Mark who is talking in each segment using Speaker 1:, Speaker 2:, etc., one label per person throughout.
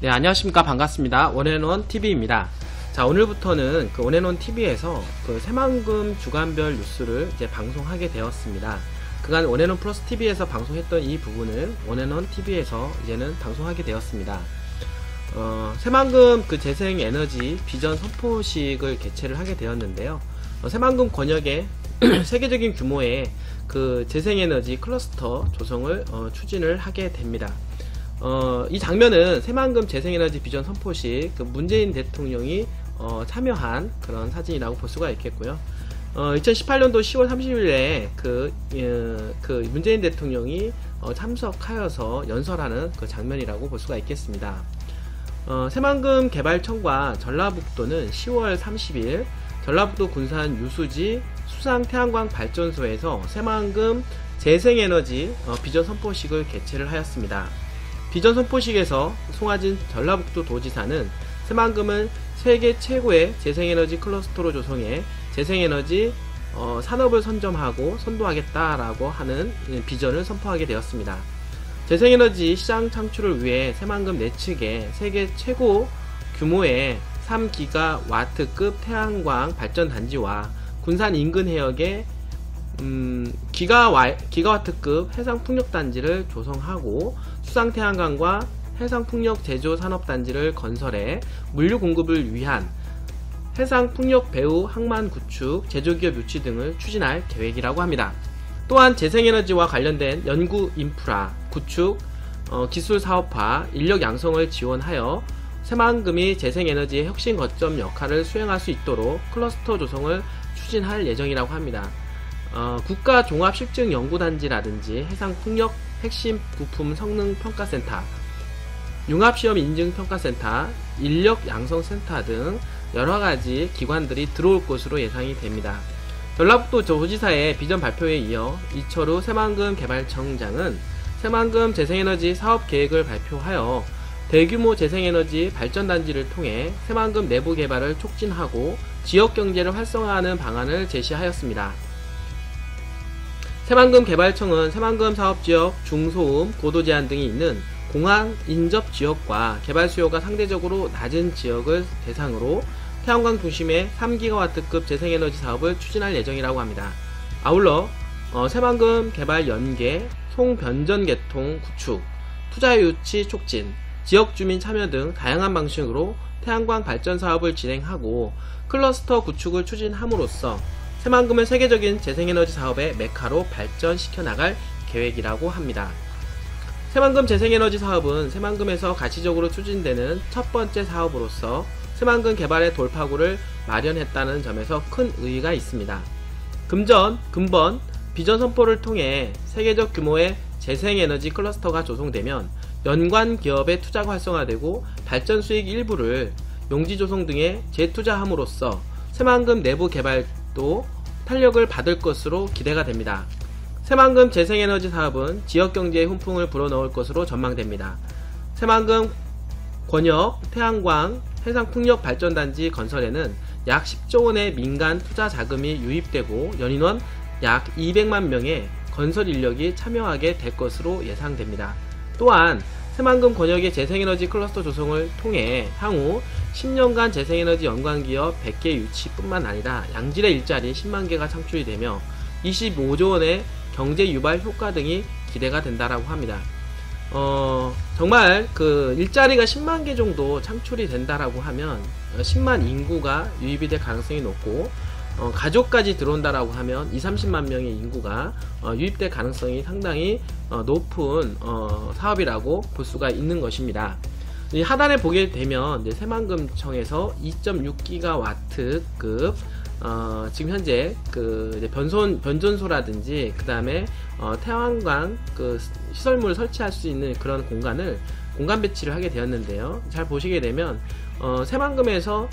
Speaker 1: 네, 안녕하십니까. 반갑습니다. 원앤원 TV입니다. 자, 오늘부터는 그 원앤원 TV에서 그 새만금 주간별 뉴스를 이제 방송하게 되었습니다. 그간 원앤원 플러스 TV에서 방송했던 이 부분을 원앤원 TV에서 이제는 방송하게 되었습니다. 새만금 그 재생에너지 비전 선포식을 개최를 하게 되었는데요. 새만금 권역의 세계적인 규모의 그 재생에너지 클러스터 조성을 추진을 하게 됩니다. 이 장면은 새만금 재생에너지 비전 선포식 그 문재인 대통령이 참여한 그런 사진이라고 볼 수가 있겠고요. 2018년도 10월 30일에 그 문재인 대통령이 참석하여서 연설하는 그 장면이라고 볼 수가 있겠습니다. 새만금 개발청과 전라북도는 10월 30일 전라북도 군산 유수지 수상 태양광 발전소에서 새만금 재생에너지 비전 선포식을 개최를 하였습니다. 비전 선포식에서 송하진 전라북도 도지사는 새만금은 세계 최고의 재생에너지 클러스터로 조성해 재생에너지 산업을 선점하고 선도하겠다라고 하는 비전을 선포하게 되었습니다. 재생에너지 시장 창출을 위해 새만금 내측에 세계 최고 규모의 3기가와트급 태양광 발전단지와 군산 인근 해역에 기가와트급 해상풍력단지를 조성하고 수상태양광과 해상풍력 제조 산업단지를 건설해 물류 공급을 위한 해상풍력 배후 항만 구축, 제조기업 유치 등을 추진할 계획이라고 합니다. 또한 재생에너지와 관련된 연구 인프라, 구축, 기술 사업화, 인력 양성을 지원하여 새만금이 재생에너지의 혁신 거점 역할을 수행할 수 있도록 클러스터 조성을 추진할 예정이라고 합니다. 국가 종합 실증 연구단지라든지 해상풍력 핵심 부품 성능 평가센터, 융합시험 인증 평가센터, 인력 양성센터 등 여러가지 기관들이 들어올 것으로 예상이 됩니다. 전라북도 도지사의 비전 발표에 이어 이철우 새만금 개발청장은 새만금 재생에너지 사업 계획을 발표하여 대규모 재생에너지 발전단지를 통해 새만금 내부 개발을 촉진하고 지역경제를 활성화하는 방안을 제시하였습니다. 새만금 개발청은 새만금 사업지역 중소음, 고도제한 등이 있는 공항 인접 지역과 개발 수요가 상대적으로 낮은 지역을 대상으로 태양광 중심의 3기가와트급 재생에너지 사업을 추진할 예정이라고 합니다. 아울러 새만금 개발 연계, 송변전 개통 구축, 투자 유치 촉진, 지역 주민 참여 등 다양한 방식으로 태양광 발전 사업을 진행하고 클러스터 구축을 추진함으로써 새만금을 세계적인 재생에너지 사업의 메카로 발전시켜 나갈 계획이라고 합니다. 새만금 재생에너지 사업은 새만금에서 가시적으로 추진되는 첫 번째 사업으로서 새만금 개발의 돌파구를 마련했다는 점에서 큰 의의가 있습니다. 금번 비전 선포를 통해 세계적 규모의 재생에너지 클러스터가 조성되면 연관 기업의 투자가 활성화되고 발전 수익 일부를 용지 조성 등에 재투자함으로써 새만금 내부 개발도 탄력을 받을 것으로 기대가 됩니다. 새만금 재생에너지 사업은 지역경제에 훈풍을 불어넣을 것으로 전망됩니다. 새만금 권역 태양광 해상풍력 발전단지 건설에는 약 10조 원의 민간 투자 자금이 유입되고 연인원 약 200만 명의 건설 인력이 참여하게 될 것으로 예상됩니다. 또한 새만금 권역의 재생에너지 클러스터 조성을 통해 향후 10년간 재생에너지 연관기업 100개 유치뿐만 아니라 양질의 일자리 10만 개가 창출이 되며 25조 원의 경제 유발 효과 등이 기대가 된다라고 합니다. 정말 그 일자리가 10만 개 정도 창출이 된다라고 하면 10만 인구가 유입이 될 가능성이 높고 가족까지 들어온다라고 하면 20-30만 명의 인구가 유입될 가능성이 상당히 높은 사업이라고 볼 수가 있는 것입니다. 이 하단에 보게 되면 새만금청에서 2.6기가와트급 지금 현재 그 변전소라든지 그 다음에 태양광 그 시설물을 설치할 수 있는 그런 공간 배치를 하게 되었는데요. 잘 보시게 되면 새만금에서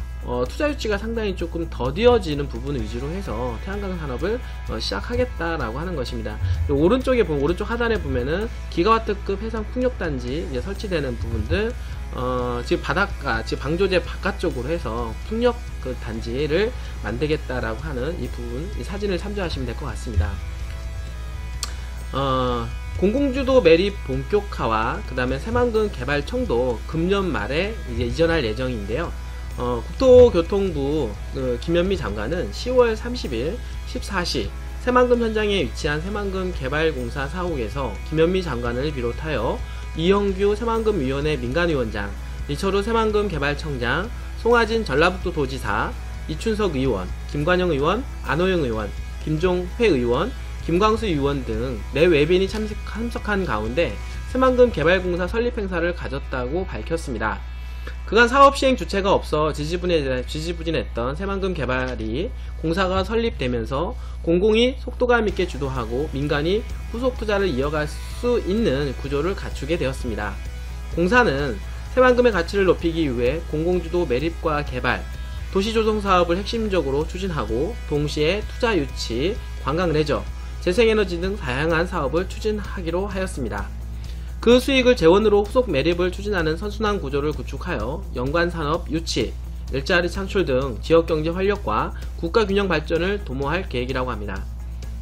Speaker 1: 투자 유치가 상당히 조금 더디어지는 부분을 위주로 해서 태양광 산업을 시작하겠다라고 하는 것입니다. 오른쪽에 보면 오른쪽 하단에 보면은 기가와트급 해상 풍력단지 설치되는 부분들 지금 방조제 바깥쪽으로 해서 풍력 그 단지를 만들겠다라고 하는 이 부분, 이 사진을 참조하시면 될 것 같습니다. 공공주도 매립 본격화와 그 다음에 새만금 개발청도 금년 말에 이제 이전할 예정인데요. 국토교통부 김현미 장관은 10월 30일 14시 새만금 현장에 위치한 새만금 개발공사 사옥에서 김현미 장관을 비롯하여 이영규 새만금위원회 민간위원장, 이철우 새만금 개발청장, 송하진 전라북도도지사, 이춘석 의원, 김관영 의원, 안호영 의원, 김종회 의원, 김광수 의원 등 내 외빈이 참석한 가운데 새만금 개발공사 설립 행사를 가졌다고 밝혔습니다. 그간 사업 시행 주체가 없어 지지부진했던 새만금 개발이 공사가 설립되면서 공공이 속도감 있게 주도하고 민간이 후속 투자를 이어갈 수 있는 구조를 갖추게 되었습니다. 공사는 새만금의 가치를 높이기 위해 공공주도 매립과 개발, 도시조성 사업을 핵심적으로 추진하고 동시에 투자 유치, 관광 레저, 재생에너지 등 다양한 사업을 추진하기로 하였습니다. 그 수익을 재원으로 후속 매립을 추진하는 선순환 구조를 구축하여 연관산업 유치, 일자리 창출 등 지역경제 활력과 국가균형 발전을 도모할 계획이라고 합니다.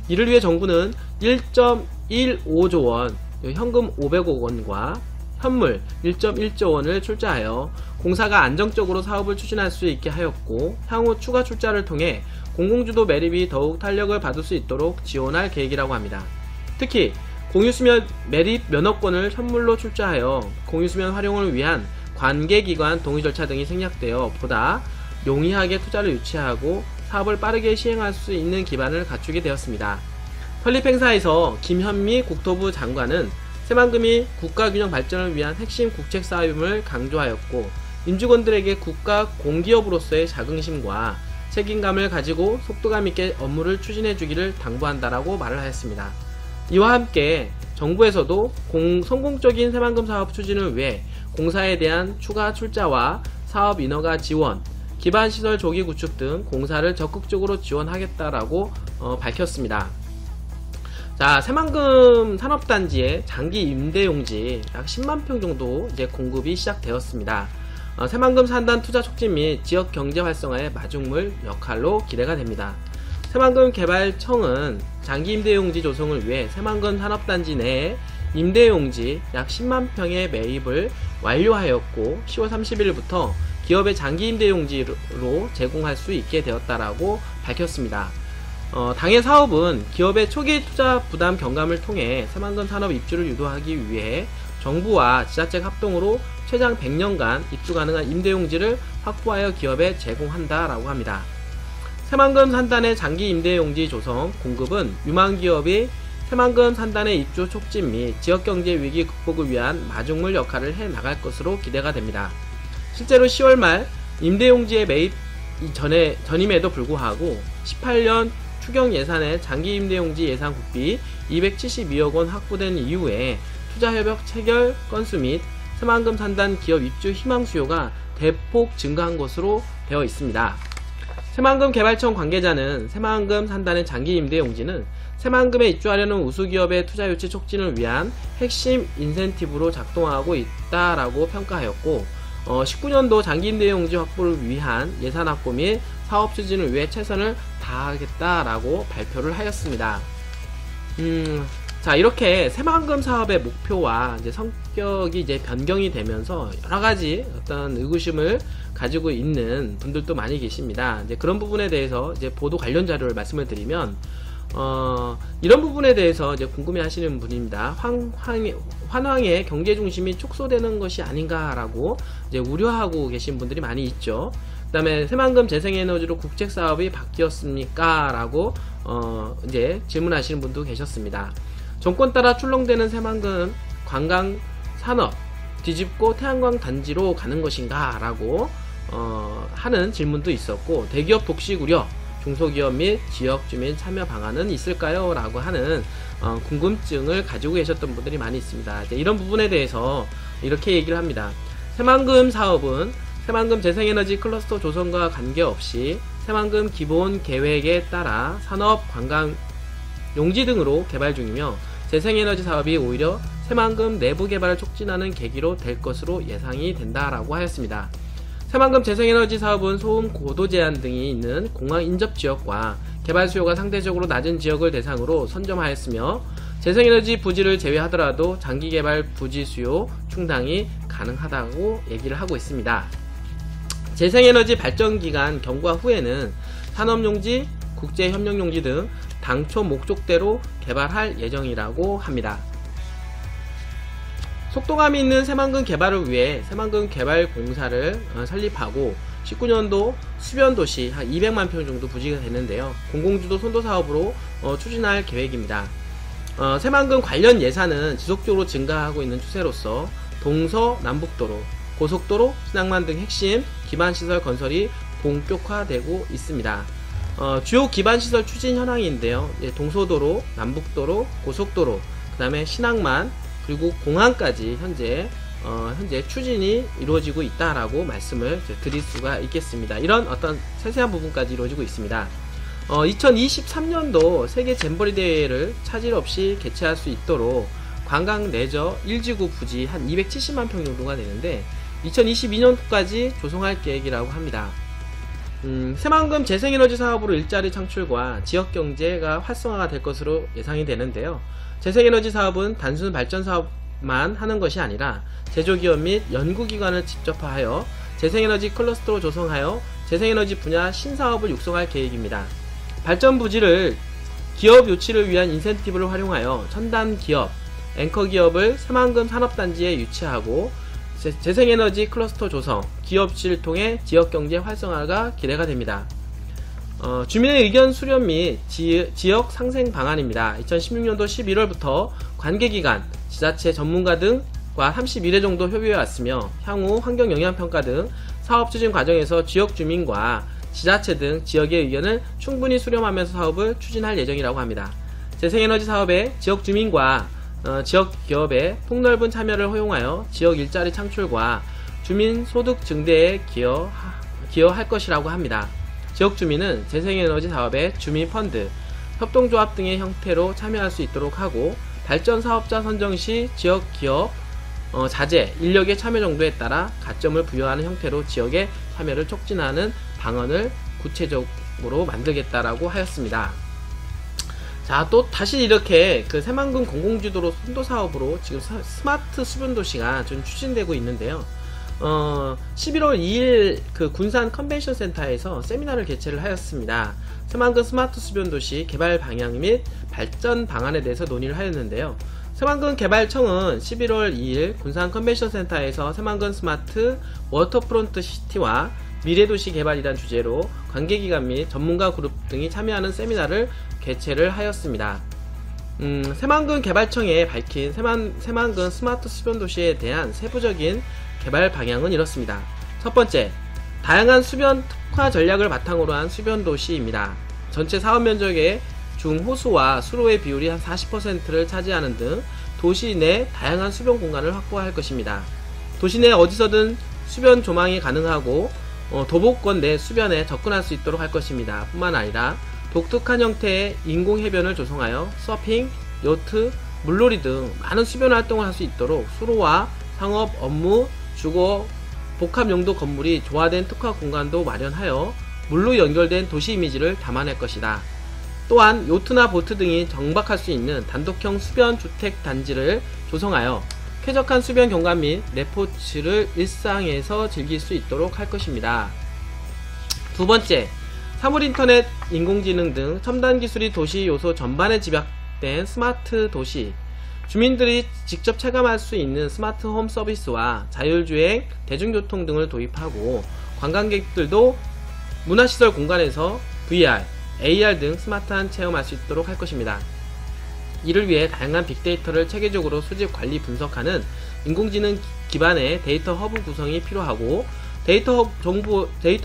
Speaker 1: 이를 위해 정부는 1.15조 원, 현금 500억 원과 현물 1.1조 원을 출자하여 공사가 안정적으로 사업을 추진할 수 있게 하였고, 향후 추가 출자를 통해 공공주도 매립이 더욱 탄력을 받을 수 있도록 지원할 계획이라고 합니다. 특히 공유수면 매립 면허권을 선물로 출자하여 공유수면 활용을 위한 관계기관 동의 절차 등이 생략되어 보다 용이하게 투자를 유치하고 사업을 빠르게 시행할 수 있는 기반을 갖추게 되었습니다. 설립 행사에서 김현미 국토부 장관은 새만금이 국가균형 발전을 위한 핵심 국책사업임을 강조하였고, 임직원들에게 국가 공기업으로서의 자긍심과 책임감을 가지고 속도감 있게 업무를 추진해 주기를 당부한다라고 말을 하였습니다. 이와 함께 정부에서도 성공적인 새만금 사업 추진을 위해 공사에 대한 추가 출자와 사업 인허가 지원, 기반시설 조기 구축 등 공사를 적극적으로 지원하겠다라고 밝혔습니다. 자, 새만금 산업단지의 장기 임대용지 약 10만 평 정도 이제 공급이 시작되었습니다. 새만금 산단 투자 촉진 및 지역 경제 활성화의 마중물 역할로 기대가 됩니다. 새만금 개발청은 장기 임대용지 조성을 위해 새만금 산업단지 내에 임대용지 약 10만 평의 매입을 완료하였고, 10월 30일부터 기업의 장기 임대용지로 제공할 수 있게 되었다라고 밝혔습니다. 당의 사업은 기업의 초기 투자 부담 경감을 통해 새만금 산업 입주를 유도하기 위해 정부와 지자체 합동으로 최장 100년간 입주 가능한 임대용지를 확보하여 기업에 제공한다라고 합니다. 새만금 산단의 장기 임대용지 조성, 공급은 유망기업이 새만금 산단의 입주 촉진 및 지역경제 위기 극복을 위한 마중물 역할을 해 나갈 것으로 기대가 됩니다. 실제로 10월 말 임대용지의 매입 전임에도 불구하고 18년 추경 예산에 장기 임대용지 예산 국비 272억 원 확보된 이후에 투자협약 체결 건수 및 새만금 산단 기업 입주 희망 수요가 대폭 증가한 것으로 되어 있습니다. 새만금 개발청 관계자는 새만금 산단의 장기 임대용지는 새만금에 입주하려는 우수기업의 투자 유치 촉진을 위한 핵심 인센티브로 작동하고 있다라고 평가하였고, 19년도 장기 임대용지 확보를 위한 예산 확보 및 사업 추진을 위해 최선을 다하겠다라고 발표를 하였습니다. 자, 이렇게 새만금 사업의 목표와 이제 성격이 이제 변경이 되면서 여러 가지 어떤 의구심을 가지고 있는 분들도 많이 계십니다. 이제 그런 부분에 대해서 이제 보도 관련 자료를 말씀을 드리면, 이런 부분에 대해서 이제 궁금해 하시는 분입니다. 환황의 경제 중심이 축소되는 것이 아닌가라고 이제 우려하고 계신 분들이 많이 있죠. 그 다음에 새만금 재생에너지로 국책사업이 바뀌었습니까? 라고 이제 질문하시는 분도 계셨습니다. 정권 따라 출렁대는 새만금 관광 산업 뒤집고 태양광 단지로 가는 것인가? 라고 하는 질문도 있었고, 대기업 독식 우려, 중소기업 및 지역주민 참여 방안은 있을까요? 라고 하는 궁금증을 가지고 계셨던 분들이 많이 있습니다. 이제 이런 부분에 대해서 이렇게 얘기를 합니다. 새만금 사업은 새만금 재생에너지 클러스터 조성과 관계없이 새만금 기본 계획에 따라 산업, 관광, 용지 등으로 개발 중이며, 재생에너지 사업이 오히려 새만금 내부 개발을 촉진하는 계기로 될 것으로 예상이 된다라고 하였습니다. 새만금 재생에너지 사업은 소음, 고도 제한 등이 있는 공항 인접 지역과 개발 수요가 상대적으로 낮은 지역을 대상으로 선점하였으며, 재생에너지 부지를 제외하더라도 장기개발 부지 수요 충당이 가능하다고 얘기를 하고 있습니다. 재생에너지 발전기간 경과 후에는 산업용지, 국제협력용지 등 당초 목적대로 개발할 예정이라고 합니다. 속도감이 있는 새만금 개발을 위해 새만금 개발공사를 설립하고 19년도 수변도시 한 200만 평 정도 부지가 되는데요. 공공주도 선도사업으로 추진할 계획입니다. 새만금 관련 예산은 지속적으로 증가하고 있는 추세로서 동서 남북도로, 고속도로, 신항만 등 핵심 기반시설 건설이 본격화되고 있습니다. 주요 기반시설 추진 현황인데요. 동서도로, 남북도로, 고속도로, 그 다음에 신항만, 그리고 공항까지 현재 추진이 이루어지고 있다라고 말씀을 드릴 수가 있겠습니다. 이런 어떤 세세한 부분까지 이루어지고 있습니다. 2023년도 세계 잼버리 대회를 차질 없이 개최할 수 있도록 관광 레저 1지구 부지 한 270만 평 정도가 되는데 2022년도까지 조성할 계획이라고 합니다. 새만금 재생에너지 사업으로 일자리 창출과 지역경제가 활성화가 될 것으로 예상이 되는데요. 재생에너지 사업은 단순 발전 사업만 하는 것이 아니라 제조기업 및 연구기관을 집접하여 재생에너지 클러스터로 조성하여 재생에너지 분야 신사업을 육성할 계획입니다. 발전 부지를 기업 유치를 위한 인센티브를 활용하여 첨단 기업, 앵커 기업을 새만금 산업단지에 유치하고 재생에너지 클러스터 조성, 기업치를 통해 지역경제 활성화가 기대가 됩니다. 주민의 의견 수렴 및 지역 상생 방안입니다. 2016년도 11월부터 관계기관, 지자체 전문가 등과 31회 정도 협의해 왔으며 향후 환경영향평가 등 사업 추진 과정에서 지역 주민과 지자체 등 지역의 의견을 충분히 수렴하면서 사업을 추진할 예정이라고 합니다. 재생에너지 사업에 지역 주민과 지역 기업의 폭넓은 참여를 허용하여 지역 일자리 창출과 주민 소득 증대에 기여할 것이라고 합니다. 지역 주민은 재생에너지 사업에 주민 펀드, 협동조합 등의 형태로 참여할 수 있도록 하고 발전 사업자 선정 시 지역 기업 자재, 인력의 참여 정도에 따라 가점을 부여하는 형태로 지역의 참여를 촉진하는 방안을 구체적으로 만들겠다라고 하였습니다. 자, 또 다시 이렇게 그 새만금 공공주도로 선도사업으로 지금 스마트 수변도시가 좀 추진되고 있는데요. 11월 2일 그 군산 컨벤션 센터에서 세미나를 개최를 하였습니다. 새만금 스마트 수변도시 개발 방향 및 발전 방안에 대해서 논의를 하였는데요. 새만금 개발청은 11월 2일 군산 컨벤션 센터에서 새만금 스마트 워터프론트 시티와 미래도시 개발이란 주제로 관계기관 및 전문가 그룹 등이 참여하는 세미나를 개최를 하였습니다. 새만금 개발청에 밝힌 새만금 스마트 수변도시에 대한 세부적인 개발 방향은 이렇습니다. 첫 번째, 다양한 수변 특화 전략을 바탕으로 한 수변도시입니다. 전체 사업 면적의 중호수와 수로의 비율이 한 40%를 차지하는 등 도시 내 다양한 수변 공간을 확보할 것입니다. 도시 내 어디서든 수변 조망이 가능하고 도보권 내 수변에 접근할 수 있도록 할 것입니다. 뿐만 아니라 독특한 형태의 인공해변을 조성하여 서핑, 요트, 물놀이 등 많은 수변 활동을 할 수 있도록 수로와 상업, 업무, 주거, 복합용도 건물이 조화된 특화 공간도 마련하여 물로 연결된 도시 이미지를 담아낼 것이다. 또한 요트나 보트 등이 정박할 수 있는 단독형 수변 주택 단지를 조성하여 쾌적한 수변 경관 및 레포츠를 일상에서 즐길 수 있도록 할 것입니다. 두 번째, 사물인터넷, 인공지능 등 첨단 기술이 도시 요소 전반에 집약된 스마트 도시, 주민들이 직접 체감할 수 있는 스마트 홈 서비스와 자율주행, 대중교통 등을 도입하고 관광객들도 문화시설 공간에서 VR, AR 등 스마트한 체험할 수 있도록 할 것입니다. 이를 위해 다양한 빅데이터를 체계적으로 수집, 관리, 분석하는 인공지능 기반의 데이터 허브 구성이 필요하고 데이터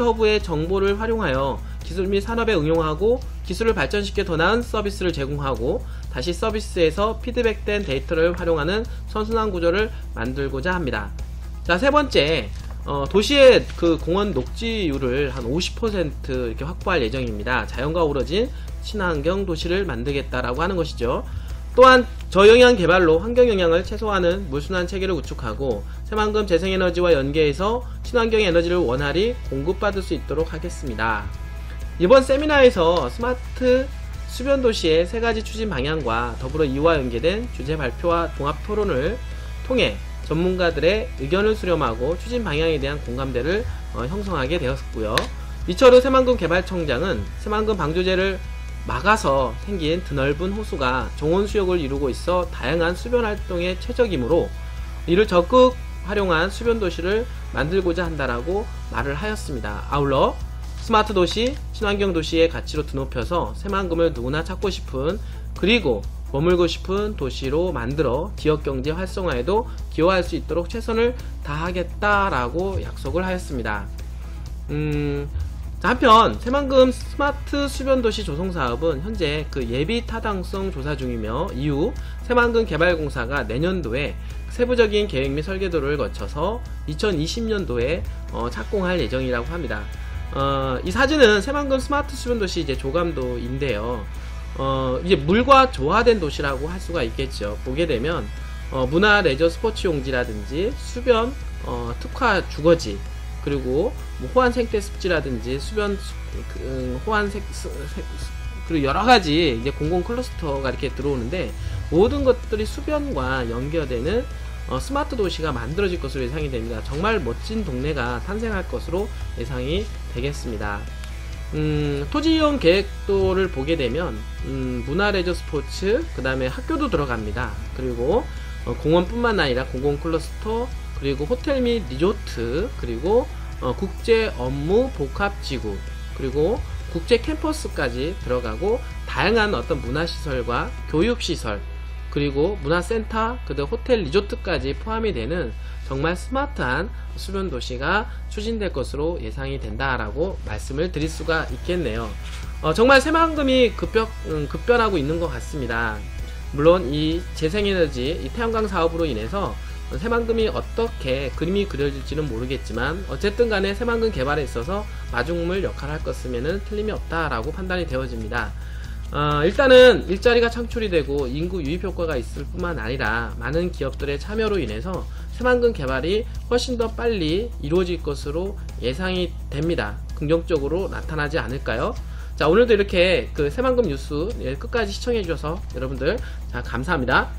Speaker 1: 허브의 정보를 활용하여 기술 및 산업에 응용하고 기술을 발전시켜 더 나은 서비스를 제공하고 다시 서비스에서 피드백된 데이터를 활용하는 선순환 구조를 만들고자 합니다. 자, 세 번째, 도시의 그 공원 녹지율을 한 50% 이렇게 확보할 예정입니다. 자연과 어우러진 친환경 도시를 만들겠다라고 하는 것이죠. 또한 저영향 개발로 환경 영향을 최소화하는 물순환 체계를 구축하고 새만금 재생에너지와 연계해서 친환경 에너지를 원활히 공급받을 수 있도록 하겠습니다. 이번 세미나에서 스마트 수변도시의 3가지 추진 방향과 더불어 이와 연계된 주제 발표와 종합 토론을 통해 전문가들의 의견을 수렴하고 추진 방향에 대한 공감대를 형성하게 되었고요. 이철우 새만금 개발청장은 새만금 방조제를 막아서 생긴 드넓은 호수가 정원 수역을 이루고 있어 다양한 수변 활동에 최적이므로 이를 적극 활용한 수변 도시를 만들고자 한다라고 말을 하였습니다. 아울러 스마트 도시, 친환경 도시의 가치로 드높여서 새만금을 누구나 찾고 싶은 그리고 머물고 싶은 도시로 만들어 지역경제 활성화에도 기여할 수 있도록 최선을 다하겠다라고 약속을 하였습니다. 한편 새만금 스마트 수변도시 조성사업은 현재 그 예비 타당성 조사 중이며 이후 새만금 개발공사가 내년도에 세부적인 계획 및 설계도를 거쳐서 2020년도에 착공할 예정이라고 합니다. 이 사진은 새만금 스마트 수변도시 이제 조감도인데요. 이제 물과 조화된 도시라고 할 수가 있겠죠. 보게 되면 문화 레저 스포츠 용지라든지 수변 특화 주거지 그리고 뭐 호환 생태 습지라든지 수변 호환 그리고 여러 가지 이제 공공 클러스터가 이렇게 들어오는데 모든 것들이 수변과 연결되는 스마트 도시가 만들어질 것으로 예상이 됩니다. 정말 멋진 동네가 탄생할 것으로 예상이 되겠습니다. 토지 이용 계획도를 보게 되면 문화 레저 스포츠 그 다음에 학교도 들어갑니다. 그리고 공원뿐만 아니라 공공 클러스터 그리고 호텔 및 리조트 그리고 국제 업무 복합지구 그리고 국제 캠퍼스까지 들어가고 다양한 어떤 문화시설과 교육시설 그리고 문화센터 그리고 호텔 리조트까지 포함이 되는 정말 스마트한 수변 도시가 추진될 것으로 예상이 된다라고 말씀을 드릴 수가 있겠네요. 정말 새만금이 급변하고 있는 것 같습니다. 물론 이 재생에너지 이 태양광 사업으로 인해서 새만금이 어떻게 그림이 그려질지는 모르겠지만 어쨌든 간에 새만금 개발에 있어서 마중물 역할을 할 것이면 틀림이 없다라고 판단이 되어집니다. 일단은 일자리가 창출이 되고 인구 유입 효과가 있을 뿐만 아니라 많은 기업들의 참여로 인해서 새만금 개발이 훨씬 더 빨리 이루어질 것으로 예상이 됩니다. 긍정적으로 나타나지 않을까요? 자, 오늘도 이렇게 그 새만금 뉴스 끝까지 시청해 주셔서 여러분들 감사합니다.